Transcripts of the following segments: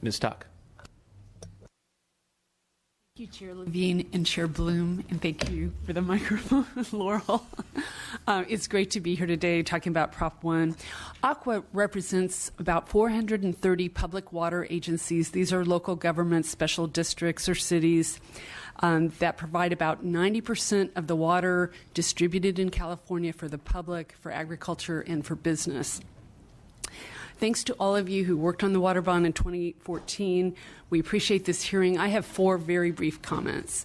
Ms. Tuck. Thank you, Chair Levine and Chair Bloom, and thank you for the microphone, Laurel. It's great to be here today talking about Prop 1. Aqua represents about 430 public water agencies. These are local governments, special districts, or cities that provide about 90% of the water distributed in California for the public, for agriculture, and for business. Thanks to all of you who worked on the water bond in 2014. We appreciate this hearing. I have 4 very brief comments.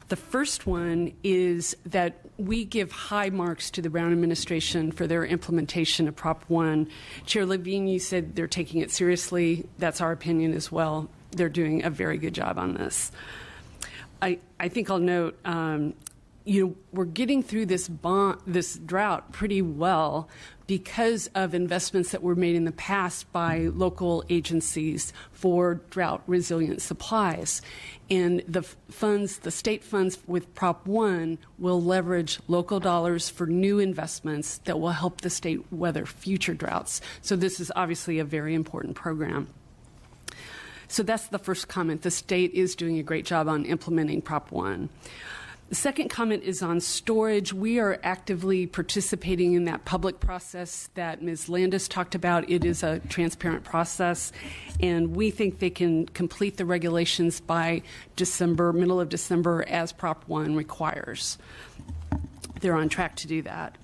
The first one is that we give high marks to the Brown administration for their implementation of Prop 1. Chair Levine, you said they're taking it seriously. That's our opinion as well. They're doing a very good job on this. I think I'll note, we're getting through this drought pretty well because of investments that were made in the past by local agencies for drought-resilient supplies. And the state funds with Prop 1 will leverage local dollars for new investments that will help the state weather future droughts. So this is obviously a very important program. So that's the first comment. The state is doing a great job on implementing Prop 1. The second comment is on storage. We are actively participating in that public process that Ms. Landis talked about. It is a transparent process, and we think they can complete the regulations by middle of December, as Prop 1 requires. They're on track to do that.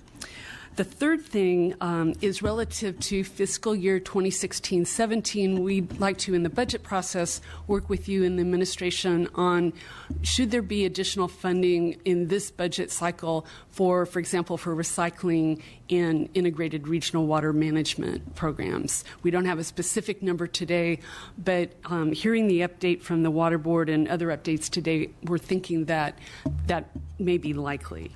The third thing is relative to fiscal year 2016-17. We'd like to, in the budget process, work with you in the administration on should there be additional funding in this budget cycle for example, for recycling and integrated regional water management programs. We don't have a specific number today, but hearing the update from the Water Board and other updates today, we're thinking that that may be likely.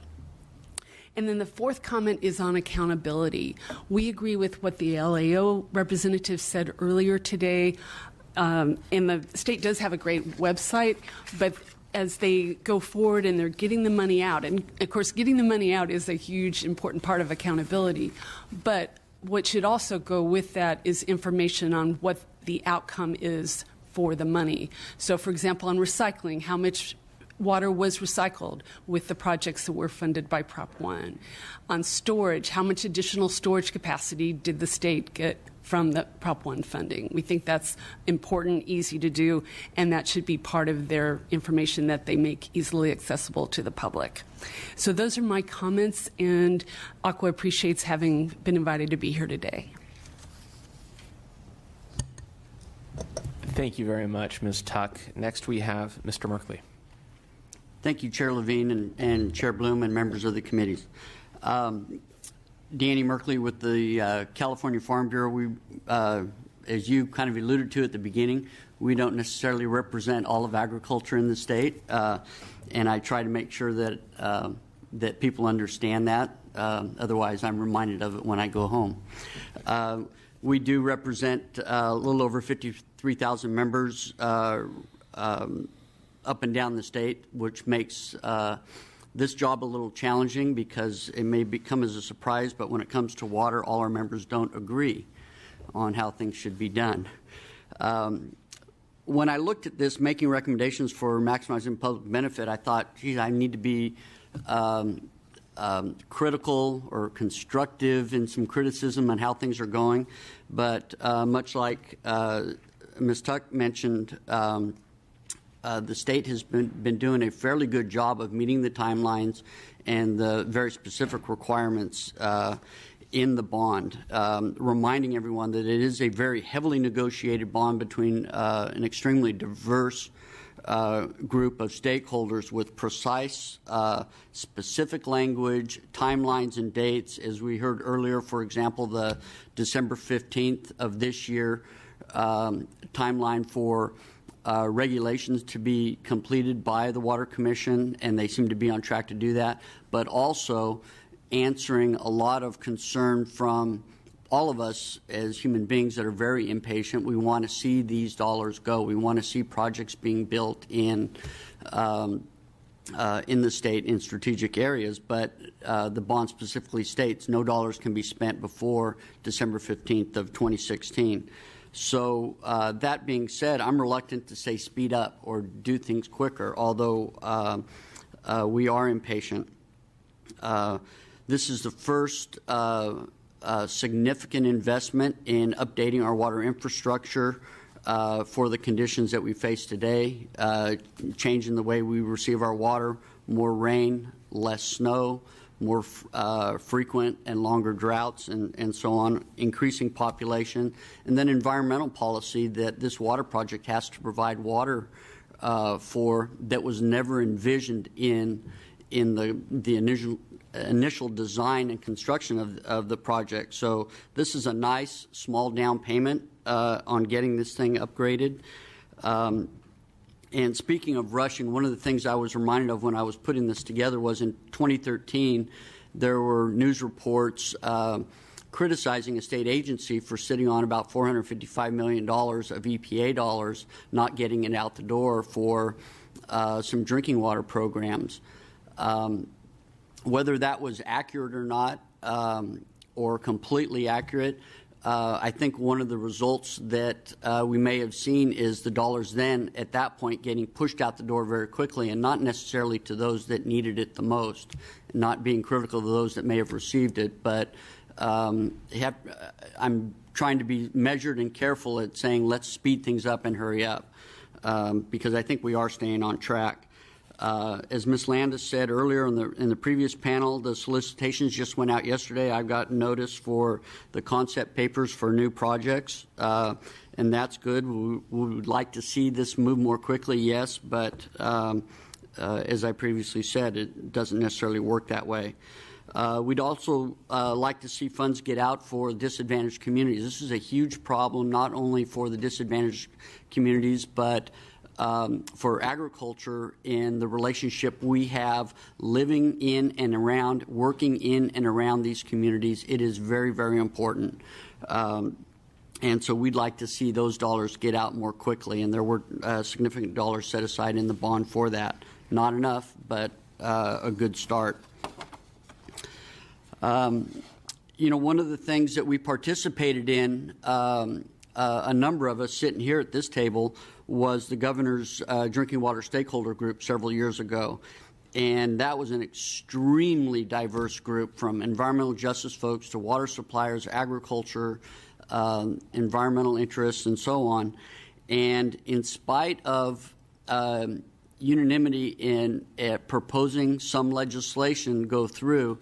And then the fourth comment is on accountability. We agree with what the LAO representative said earlier today. And the state does have a great website, but as they go forward and they're getting the money out, and of course getting the money out is a huge important part of accountability, but what should also go with that is information on what the outcome is for the money. So for example, on recycling, how much water was recycled with the projects that were funded by Prop 1. On storage, how much additional storage capacity did the state get from the Prop 1 funding? We think that's important, easy to do, and that should be part of their information that they make easily accessible to the public. So those are my comments, and Aqua appreciates having been invited to be here today. Thank you very much, Ms. Tuck. Next we have Mr. Merkley. Thank you, Chair Levine and Chair Bloom and members of the committees. Danny Merkley with the California Farm Bureau. We, as you kind of alluded to at the beginning, we don't necessarily represent all of agriculture in the state, and I try to make sure that that people understand that. Otherwise, I'm reminded of it when I go home. We do represent a little over 53,000 members up and down the state, which makes this job a little challenging because it may come as a surprise, but when it comes to water, all our members don't agree on how things should be done. When I looked at this, making recommendations for maximizing public benefit, I thought, geez, I need to be critical or constructive in some criticism on how things are going. But much like Ms. Tuck mentioned, the state has been doing a fairly good job of meeting the timelines and the very specific requirements in the bond, reminding everyone that it is a very heavily negotiated bond between an extremely diverse group of stakeholders with precise, specific language, timelines and dates. As we heard earlier, for example, the December 15th of this year timeline for regulations to be completed by the Water Commission, and they seem to be on track to do that, but also answering a lot of concern from all of us as human beings that are very impatient. We want to see these dollars go. We want to see projects being built in the state in strategic areas, but the bond specifically states no dollars can be spent before December 15th of 2016. So that being said, I'm reluctant to say speed up or do things quicker, although we are impatient. This is the first significant investment in updating our water infrastructure for the conditions that we face today, changing the way we receive our water, more rain, less snow, more frequent and longer droughts, and so on, increasing population, and then environmental policy that this water project has to provide water for that was never envisioned in the initial design and construction of the project. So this is a nice small down payment on getting this thing upgraded. And speaking of rushing, one of the things I was reminded of when I was putting this together was in 2013, there were news reports criticizing a state agency for sitting on about $455 million of EPA dollars, not getting it out the door for some drinking water programs. Whether that was accurate or not, or completely accurate, I think one of the results that we may have seen is the dollars then at that point getting pushed out the door very quickly, and not necessarily to those that needed it the most, not being critical of those that may have received it, but I'm trying to be measured and careful at saying let's speed things up and hurry up, because I think we are staying on track. As Ms. Landis said earlier in the previous panel, the solicitations just went out yesterday. I've got notice for the concept papers for new projects, and that's good. We would like to see this move more quickly, yes, but as I previously said, it doesn't necessarily work that way. We'd also like to see funds get out for disadvantaged communities. This is a huge problem, not only for the disadvantaged communities, but for agriculture and the relationship we have living in and around, working in and around these communities. It is very, very important. And so we'd like to see those dollars get out more quickly, and there were significant dollars set aside in the bond for that. Not enough, but a good start. You know, one of the things that we participated in, a number of us sitting here at this table, was the governor's drinking water stakeholder group several years ago. And that was an extremely diverse group, from environmental justice folks to water suppliers, agriculture, environmental interests, and so on. And in spite of unanimity in proposing some legislation go through,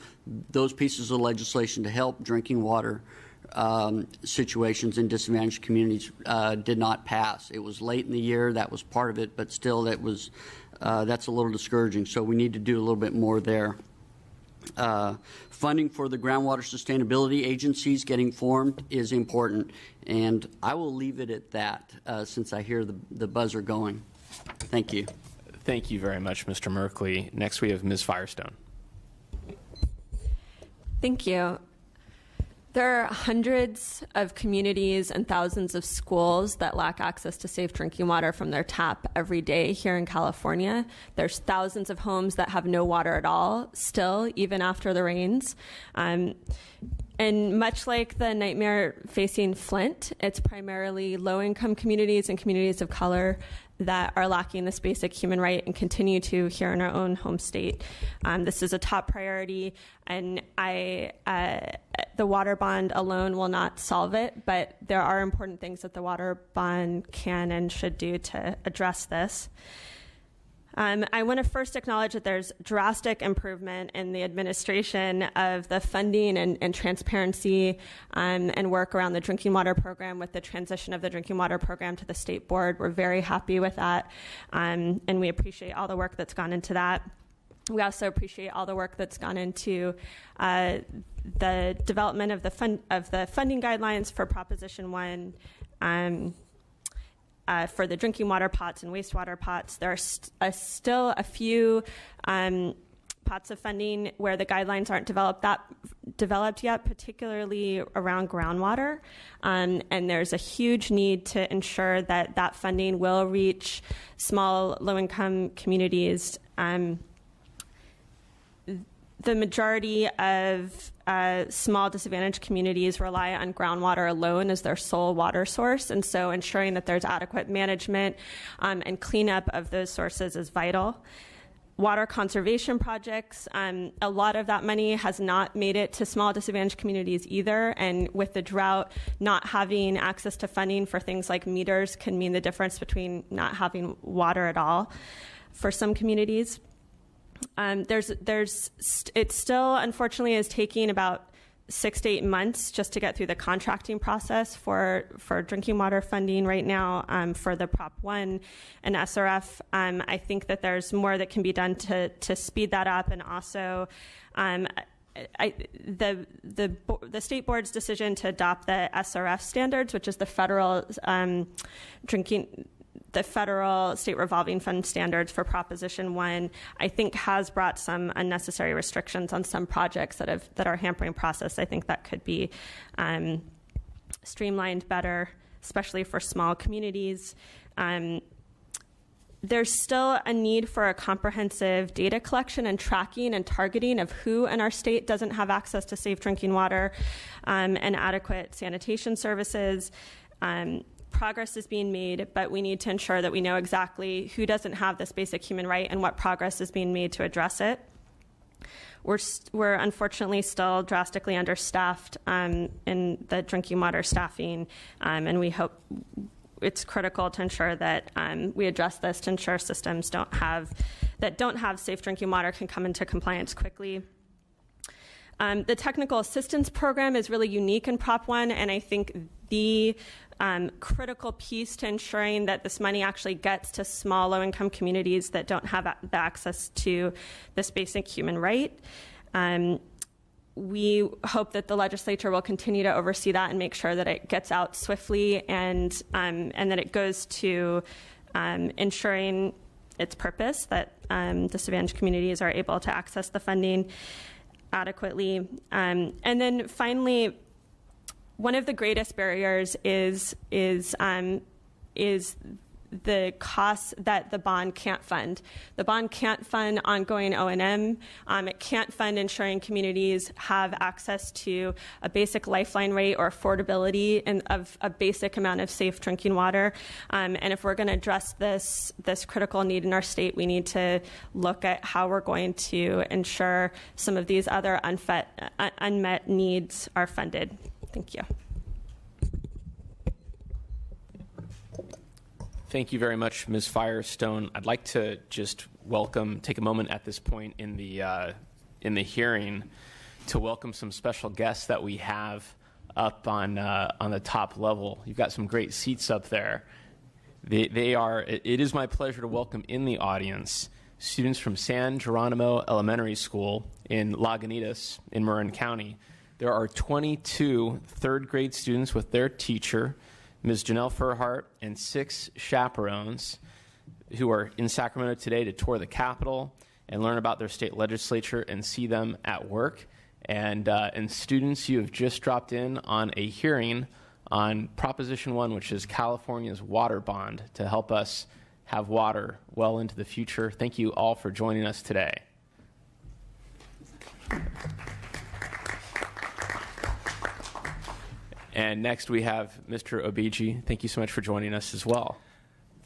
those pieces of legislation to help drinking water situations in disadvantaged communities did not pass. It was late in the year. That was part of it, but still that was that's a little discouraging. So we need to do a little bit more there. Funding for the groundwater sustainability agencies getting formed is important, and I will leave it at that since I hear the buzzer going. Thank you. Thank you very much, Mr. Merkley. Next, we have Ms. Firestone. Thank you. There are hundreds of communities and thousands of schools that lack access to safe drinking water from their tap every day here in California. There's thousands of homes that have no water at all still, even after the rains. And much like the nightmare facing Flint, it's primarily low-income communities and communities of color that are lacking this basic human right and continue to here in our own home state. This is a top priority, and the water bond alone will not solve it, but there are important things that the water bond can and should do to address this. I want to first acknowledge that there's drastic improvement in the administration of the funding and transparency and work around the drinking water program with the transition of the drinking water program to the state board. We're very happy with that, and we appreciate all the work that's gone into that. We also appreciate all the work that's gone into the development of the funding guidelines for Proposition 1. For the drinking water pots and wastewater pots. There are still a few pots of funding where the guidelines aren't developed yet, particularly around groundwater. And there's a huge need to ensure that that funding will reach small, low-income communities. the majority of small disadvantaged communities rely on groundwater alone as their sole water source, and so ensuring that there's adequate management and cleanup of those sources is vital. Water conservation projects, a lot of that money has not made it to small disadvantaged communities either, and with the drought, not having access to funding for things like meters can mean the difference between not having water at all for some communities. It still, unfortunately, is taking about 6 to 8 months just to get through the contracting process for drinking water funding right now for the Prop 1 and SRF. I think that there's more that can be done to speed that up, and also the state board's decision to adopt the SRF standards, which is the federal state revolving fund standards for Proposition 1, I think has brought some unnecessary restrictions on some projects that are hampering process. I think that could be streamlined better, especially for small communities. There's still a need for a comprehensive data collection and tracking and targeting of who in our state doesn't have access to safe drinking water and adequate sanitation services. Progress is being made, but we need to ensure that we know exactly who doesn't have this basic human right and what progress is being made to address it. We're unfortunately still drastically understaffed in the drinking water staffing, and we hope it's critical to ensure that we address this to ensure systems that don't have safe drinking water can come into compliance quickly. The technical assistance program is really unique in Prop 1, and I think the critical piece to ensuring that this money actually gets to small, low-income communities that don't have the access to this basic human right. We hope that the legislature will continue to oversee that and make sure that it gets out swiftly and that it goes to ensuring its purpose, that disadvantaged communities are able to access the funding adequately. And then finally, one of the greatest barriers is the costs that the bond can't fund. The bond can't fund ongoing O&M. It can't fund ensuring communities have access to a basic lifeline rate or affordability of a basic amount of safe drinking water. And if we're going to address this critical need in our state, we need to look at how we're going to ensure some of these other unmet needs are funded. Thank you. Thank you very much, Ms. Firestone. I'd like to just take a moment at this point in the hearing to welcome some special guests that we have up on the top level. You've got some great seats up there. It is my pleasure to welcome in the audience students from San Geronimo Elementary School in Lagunitas in Marin County. There are 22 third grade students with their teacher, Ms. Janelle Furhart, and 6 chaperones who are in Sacramento today to tour the Capitol and learn about their state legislature and see them at work. And students, you have just dropped in on a hearing on Proposition 1, which is California's water bond to help us have water well into the future. Thank you all for joining us today. And next we have Mr. Obiji. Thank you so much for joining us as well.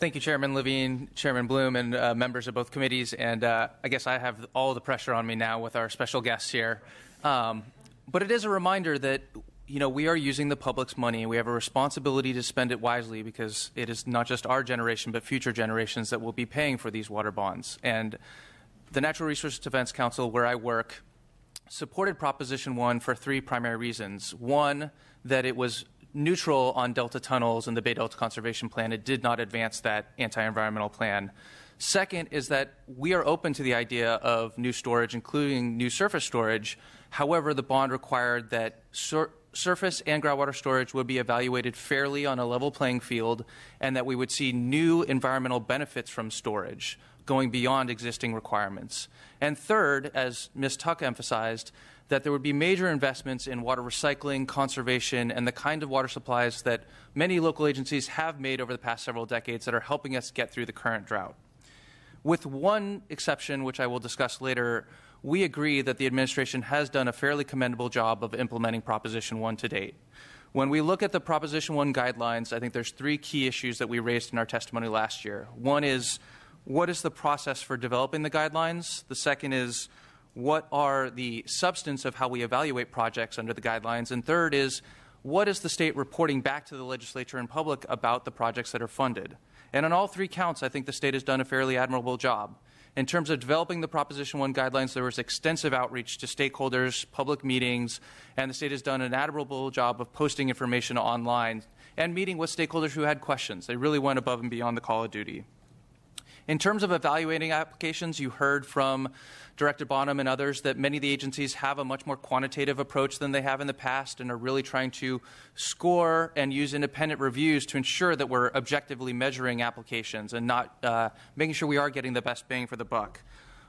Thank you, Chairman Levine, Chairman Bloom, and members of both committees. And I guess I have all the pressure on me now with our special guests here. But it is a reminder that, we are using the public's money. We have a responsibility to spend it wisely because it is not just our generation, but future generations that will be paying for these water bonds. And the Natural Resources Defense Council, where I work, supported Proposition 1 for 3 primary reasons. One, that it was neutral on Delta tunnels and the Bay Delta Conservation Plan. It did not advance that anti-environmental plan. Second is that we are open to the idea of new storage, including new surface storage. However, the bond required that surface and groundwater storage would be evaluated fairly on a level playing field, and that we would see new environmental benefits from storage going beyond existing requirements. And third, as Ms. Tuck emphasized, that there would be major investments in water recycling, conservation, and the kind of water supplies that many local agencies have made over the past several decades that are helping us get through the current drought. With one exception, which I will discuss later, we agree that the administration has done a fairly commendable job of implementing Proposition 1 to date. When we look at the Proposition 1 guidelines, I think there's three key issues that we raised in our testimony last year. One is, what is the process for developing the guidelines? The second is, what are the substance of how we evaluate projects under the guidelines? And third is, what is the state reporting back to the legislature and public about the projects that are funded? And on all three counts, I think the state has done a fairly admirable job. In terms of developing the Proposition 1 guidelines, there was extensive outreach to stakeholders, public meetings, and the state has done an admirable job of posting information online and meeting with stakeholders who had questions. They really went above and beyond the call of duty. In terms of evaluating applications, you heard from Director Bonham and others that many of the agencies have a much more quantitative approach than they have in the past and are really trying to score and use independent reviews to ensure that we're objectively measuring applications and not making sure we are getting the best bang for the buck.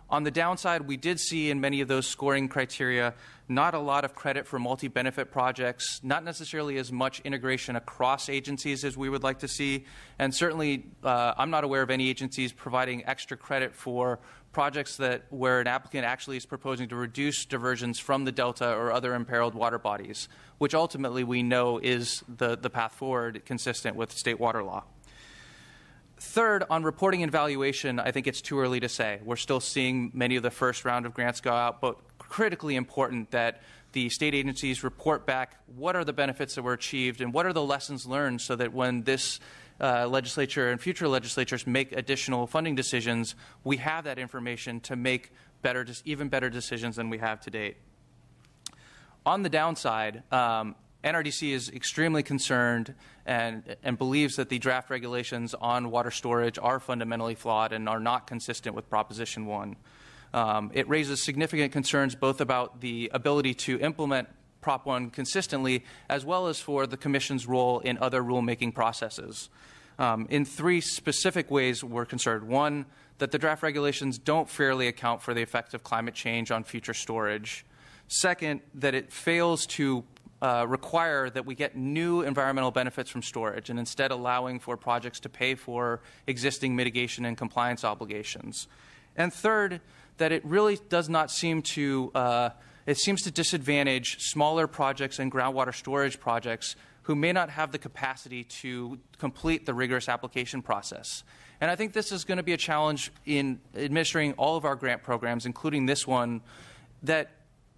On the downside, we did see in many of those scoring criteria not a lot of credit for multi-benefit projects, not necessarily as much integration across agencies as we would like to see, and certainly I'm not aware of any agencies providing extra credit for projects where an applicant actually is proposing to reduce diversions from the delta or other imperiled water bodies, which ultimately we know is the path forward consistent with state water law. Third, on reporting and valuation, I think it's too early to say. We're still seeing many of the first round of grants go out, but critically important that the state agencies report back what are the benefits that were achieved and what are the lessons learned so that when this legislature and future legislatures make additional funding decisions, we have that information to make even better decisions than we have to date. On the downside, NRDC is extremely concerned and believes that the draft regulations on water storage are fundamentally flawed and are not consistent with Proposition 1. It raises significant concerns both about the ability to implement Prop 1 consistently as well as for the Commission's role in other rulemaking processes. In three specific ways we're concerned. One, that the draft regulations don't fairly account for the effects of climate change on future storage. Second, that it fails to require that we get new environmental benefits from storage and instead allowing for projects to pay for existing mitigation and compliance obligations. And third, that it really does not seem to, it seems to disadvantage smaller projects and groundwater storage projects who may not have the capacity to complete the rigorous application process. And I think this is going to be a challenge in administering all of our grant programs, including this one, that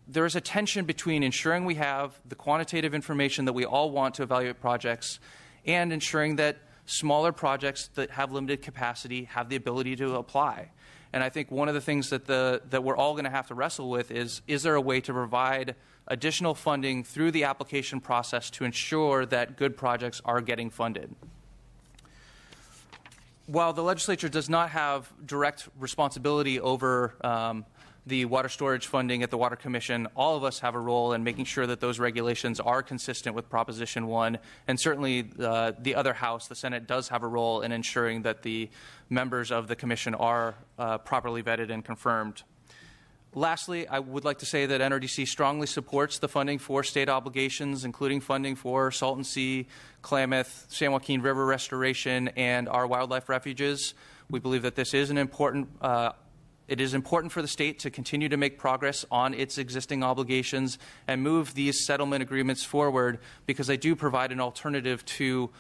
there is a tension between ensuring we have the quantitative information that we all want to evaluate projects and ensuring that smaller projects that have limited capacity have the ability to apply. And I think one of the things that we're all going to have to wrestle with is there a way to provide additional funding through the application process to ensure that good projects are getting funded? While the legislature does not have direct responsibility over the water storage funding at the Water Commission, all of us have a role in making sure that those regulations are consistent with Proposition 1, and certainly the other House, the Senate, does have a role in ensuring that the members of the Commission are properly vetted and confirmed. Lastly, I would like to say that NRDC strongly supports the funding for state obligations, including funding for Salton Sea, Klamath, San Joaquin River restoration, and our wildlife refuges. We believe that this is an important it is important for the state to continue to make progress on its existing obligations and move these settlement agreements forward because they do provide an alternative to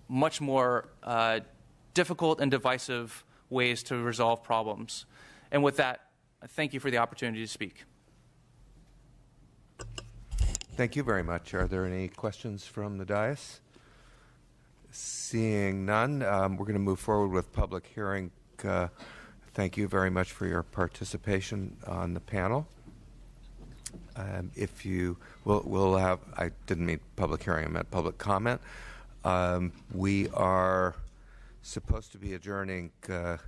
much more difficult and divisive ways to resolve problems. And with that, thank you for the opportunity to speak. Thank you very much. Are there any questions from the dais? Seeing none, we're going to move forward with public hearing. Thank you very much for your participation on the panel. If you we'll have, I didn't mean public hearing, I meant public comment. We are supposed to be adjourning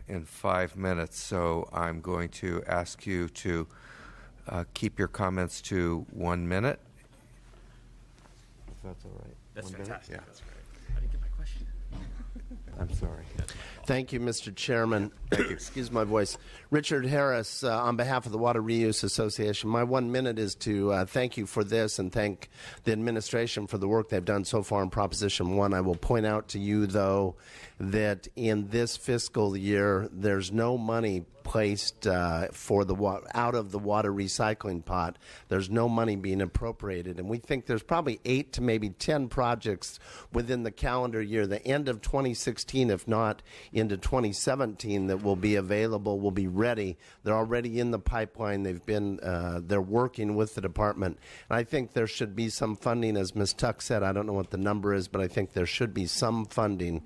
in 5 minutes, so I'm going to ask you to keep your comments to 1 minute. If that's all right. That's 1 minute? fantastic. Yeah. That's great. I didn't get my question. I'm sorry. Thank you, Mr. Chairman. Excuse my voice. Richard Harris, on behalf of the Water Reuse Association, my 1 minute is to thank you for this and thank the administration for the work they've done so far in Proposition 1. I will point out to you, though, that in this fiscal year, there's no money placed for the out of the water recycling pot. There's no money being appropriated, and we think there's probably 8 to maybe 10 projects within the calendar year, the end of 2016, if not into 2017, that will be available, will be ready. They're already in the pipeline. They're working with the department, and I think there should be some funding, as Ms. Tuck said. I don't know what the number is, but I think there should be some funding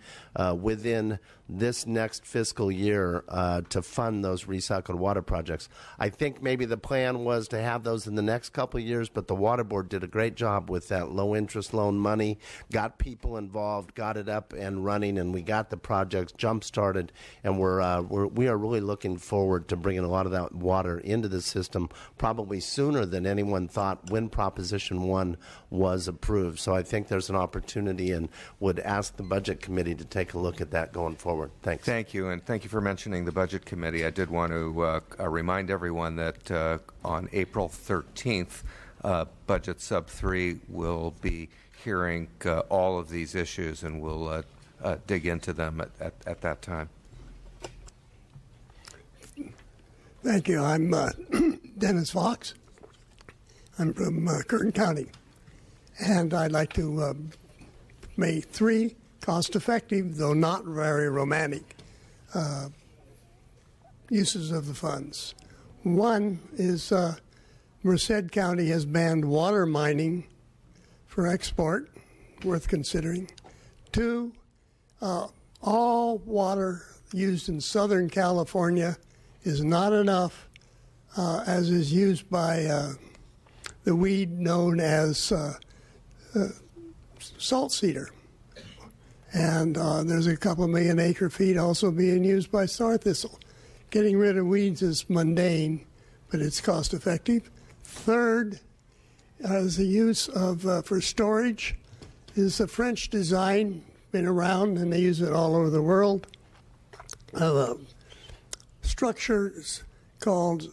within this next fiscal year to fund those recycled water projects. I think maybe the plan was to have those in the next couple of years, but the Water Board did a great job with that low-interest loan money, got people involved, got it up and running, and we got the projects jump-started, and we are really looking forward to bringing a lot of that water into the system probably sooner than anyone thought when Proposition 1 was approved. So I think there's an opportunity, and would ask the Budget Committee to take a look at that going forward. Thanks. Thank you, and thank you for mentioning the Budget Committee. I did want to remind everyone that on April 13th, Budget Sub 3 will be hearing all of these issues, and we'll dig into them at that time. Thank you. I'm Dennis Fox. I'm from Curtin County, and I'd like to make 3 cost-effective, though not very romantic, uses of the funds. One is Merced County has banned water mining for export, worth considering. 2, all water used in Southern California is not enough, as is used by the weed known as salt cedar. And there's a couple million acre feet also being used by star thistle. Getting rid of weeds is mundane, but it's cost effective. 3rd is the use of, for storage, is a French design, been around, and they use it all over the world. Structures called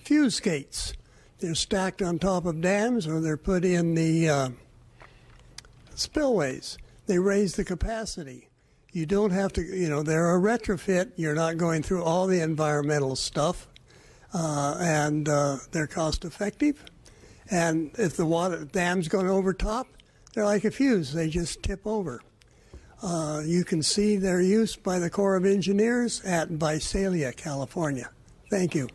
fuse gates. They're stacked on top of dams, or they're put in the spillways. They raise the capacity. You don't have to, they're a retrofit. You're not going through all the environmental stuff, and they're cost effective. And if the water dam's going over top, they're like a fuse. They just tip over. You can see their use by the Corps of Engineers at Visalia, California. Thank you.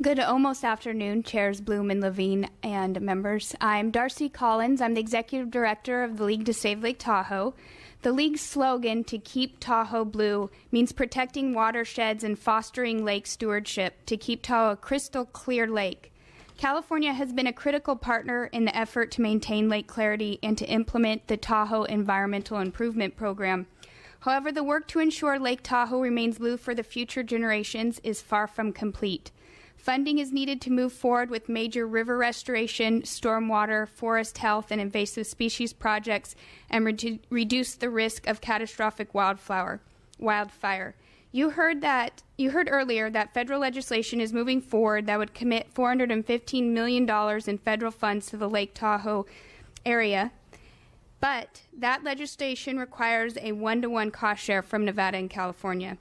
Good almost afternoon, Chairs Bloom and Levine and members. I'm Darcy Collins. I'm the Executive Director of the League to Save Lake Tahoe. The League's slogan, "To Keep Tahoe Blue," means protecting watersheds and fostering lake stewardship to keep Tahoe a crystal clear lake. California has been a critical partner in the effort to maintain lake clarity and to implement the Tahoe Environmental Improvement Program. However, the work to ensure Lake Tahoe remains blue for the future generations is far from complete. Funding is needed to move forward with major river restoration, stormwater, forest health, and invasive species projects and reduce the risk of catastrophic wildfire. You heard earlier that federal legislation is moving forward that would commit $415 million in federal funds to the Lake Tahoe area. But that legislation requires a 1-to-1 cost share from Nevada and California.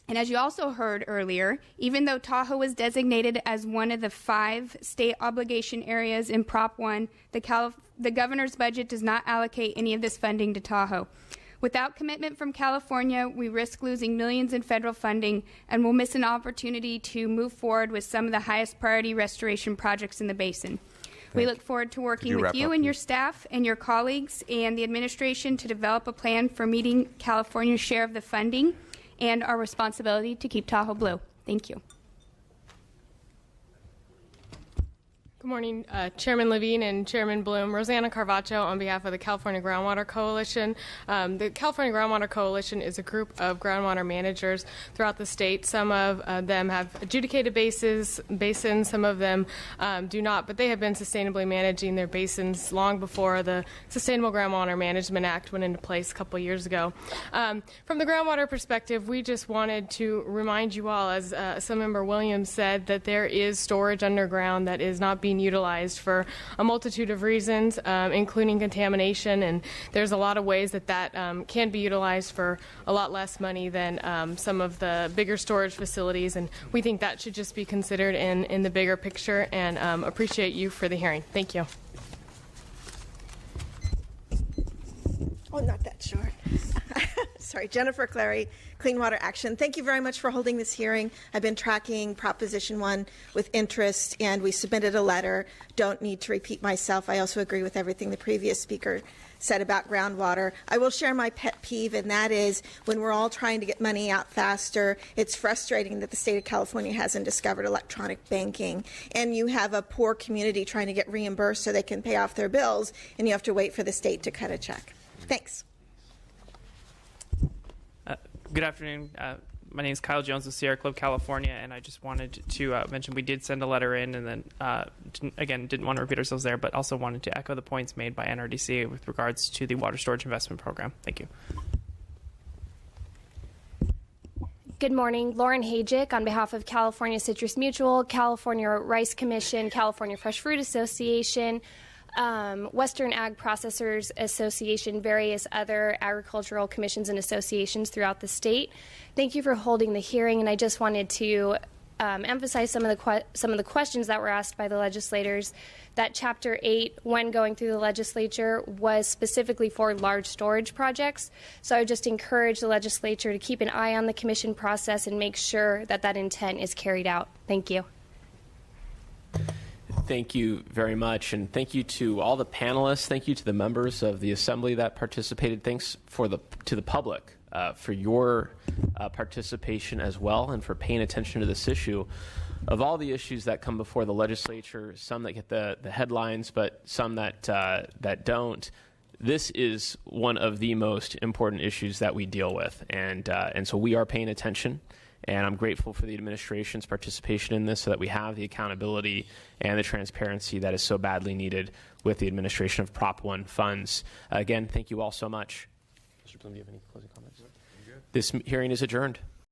And as you also heard earlier, even though Tahoe was designated as one of the 5 state obligation areas in Prop 1, the governor's budget does not allocate any of this funding to Tahoe. Without commitment from California, we risk losing millions in federal funding and will miss an opportunity to move forward with some of the highest priority restoration projects in the basin. We look forward to working with you and your staff and your colleagues and the administration to develop a plan for meeting California's share of the funding and our responsibility to keep Tahoe blue. Thank you. Good morning, Chairman Levine and Chairman Bloom. Rosanna Carvaccio on behalf of the California Groundwater Coalition. The California Groundwater Coalition is a group of groundwater managers throughout the state. Some of them have adjudicated basins, some of them do not, but they have been sustainably managing their basins long before the Sustainable Groundwater Management Act went into place a couple years ago. From the groundwater perspective, we just wanted to remind you all, as Assemblymember Williams said, that there is storage underground that is not being being utilized for a multitude of reasons, including contamination, and there's a lot of ways that can be utilized for a lot less money than some of the bigger storage facilities, and we think that should just be considered in the bigger picture, and appreciate you for the hearing. Thank you. Oh, not that short. Sorry, Jennifer Clary, Clean Water Action. Thank you very much for holding this hearing. I've been tracking Proposition 1 with interest, and we submitted a letter. Don't need to repeat myself. I also agree with everything the previous speaker said about groundwater. I will share my pet peeve, and that is when we're all trying to get money out faster, it's frustrating that the state of California hasn't discovered electronic banking, and you have a poor community trying to get reimbursed so they can pay off their bills, and you have to wait for the state to cut a check. Thanks. Good afternoon. My name is Kyle Jones of Sierra Club, California, and I just wanted to mention we did send a letter in, and then, didn't want to repeat ourselves there, but also wanted to echo the points made by NRDC with regards to the water storage investment program. Thank you. Good morning. Lauren Hajic on behalf of California Citrus Mutual, California Rice Commission, California Fresh Fruit Association, Western Ag Processors Association, various other agricultural commissions and associations throughout the state. Thank you for holding the hearing, and I just wanted to emphasize some of the questions that were asked by the legislators. That Chapter 8, when going through the legislature, was specifically for large storage projects. So I would just encourage the legislature to keep an eye on the commission process and make sure that that intent is carried out. Thank you. Thank you very much, and thank you to all the panelists. Thank you to the members of the Assembly that participated. Thanks to the public for your participation as well, and for paying attention to this issue. Of all the issues that come before the legislature, some that get the headlines, but some that don't, this is one of the most important issues that we deal with, and so we are paying attention. And I'm grateful for the administration's participation in this so that we have the accountability and the transparency that is so badly needed with the administration of Prop 1 funds. Again, thank you all so much. Mr. Bloom, do you have any closing comments? This hearing is adjourned.